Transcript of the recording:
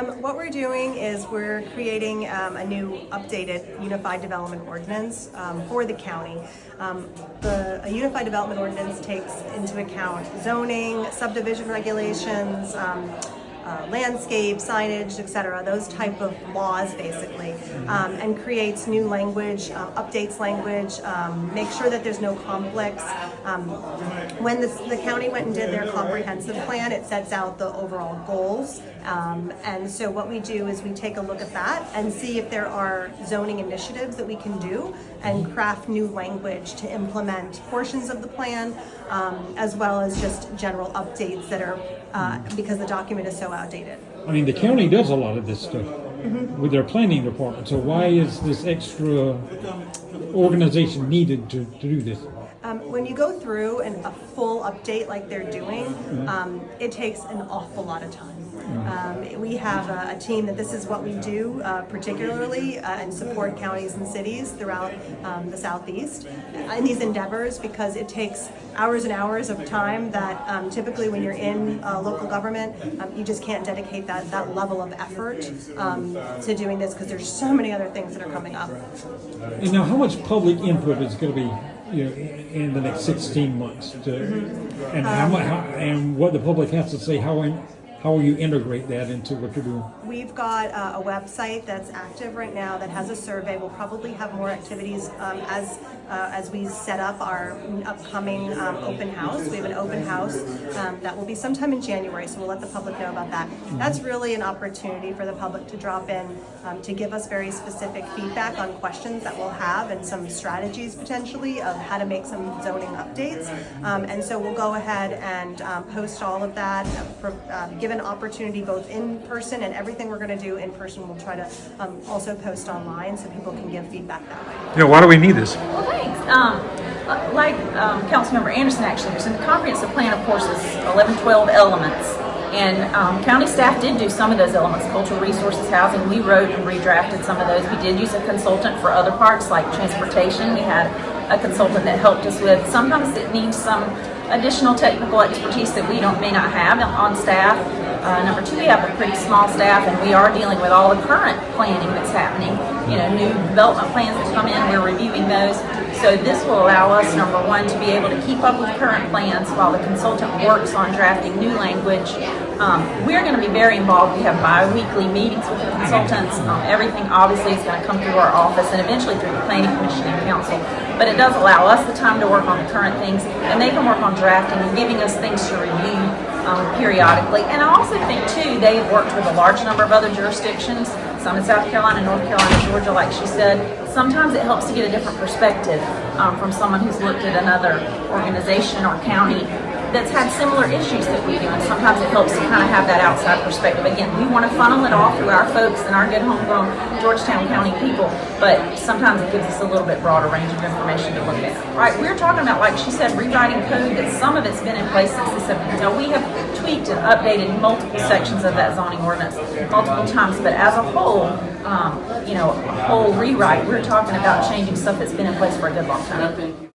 What we're doing is we're creating a new updated Unified Development Ordinance for the county. A Unified Development Ordinance takes into account zoning, subdivision regulations, landscape, signage, etc., those type of laws basically, and creates new language, updates language, make sure that there's no conflicts. When the county went and did their comprehensive plan, it sets out the overall goals, and so what we do is we take a look at that and see if there are zoning initiatives that we can do and craft new language to implement portions of the plan, as well as just general updates that are because the document is so outdated. I mean, the county does a lot of this stuff with their planning department, so why is this extra organization needed to do this? When you go through a full update like they're doing, it takes an awful lot of time. We have a team that this is what we do particularly and support counties and cities throughout the Southeast in these endeavors, because it takes hours and hours of time that typically when you're in local government, you just can't dedicate that level of effort to doing this, because there's so many other things that are coming up. And now, how much public input is going to be in the next 16 months? And what the public has to say, how will you integrate that into what you're doing? We've got a website that's active right now that has a survey. We'll probably have more activities as we set up our upcoming open house. We have an open house that will be sometime in January, so we'll let the public know about that. That's really an opportunity for the public to drop in to give us very specific feedback on questions that we'll have and some strategies potentially of how to make some zoning updates. And so we'll go ahead and post all of that, give an opportunity both in person, and everything we're going to do in person we'll try to also post online so people can give feedback that way. Yeah, why do we need this? Well, thanks. Like Councilmember Anderson actually was in the comprehensive plan, of course, is 11, 12 elements. And county staff did do some of those elements, cultural resources, housing. We wrote and redrafted some of those. We did use a consultant for other parts like transportation. We had a consultant that helped us with. Sometimes it needs some additional technical expertise that we may not have on staff. Number two, we have a pretty small staff, and we are dealing with all the current planning that's happening. New development plans that come in, we're reviewing those. So this will allow us, number one, to be able to keep up with current plans while the consultant works on drafting new language. We're going to be very involved. We have bi-weekly meetings with the consultants. Everything obviously is going to come through our office and eventually through the Planning Commission and Council. But it does allow us the time to work on the current things, and they can work on drafting and giving us things to review periodically. And I also think, too, they've worked with a large number of other jurisdictions, some in South Carolina, North Carolina, Georgia, like she said. Sometimes it helps to get a different perspective from someone who's looked at another organization or county that's had similar issues that we do, and sometimes it helps to kind of have that outside perspective. Again, we want to funnel it all through our folks and our good homegrown Georgetown County people, but sometimes it gives us a little bit broader range of information to look at. Right, we're talking about, like she said, rewriting code that some of it's been in place since the 70s. Now, we have tweaked and updated multiple sections of that zoning ordinance multiple times, but as a whole, a whole rewrite, we're talking about changing stuff that's been in place for a good long time.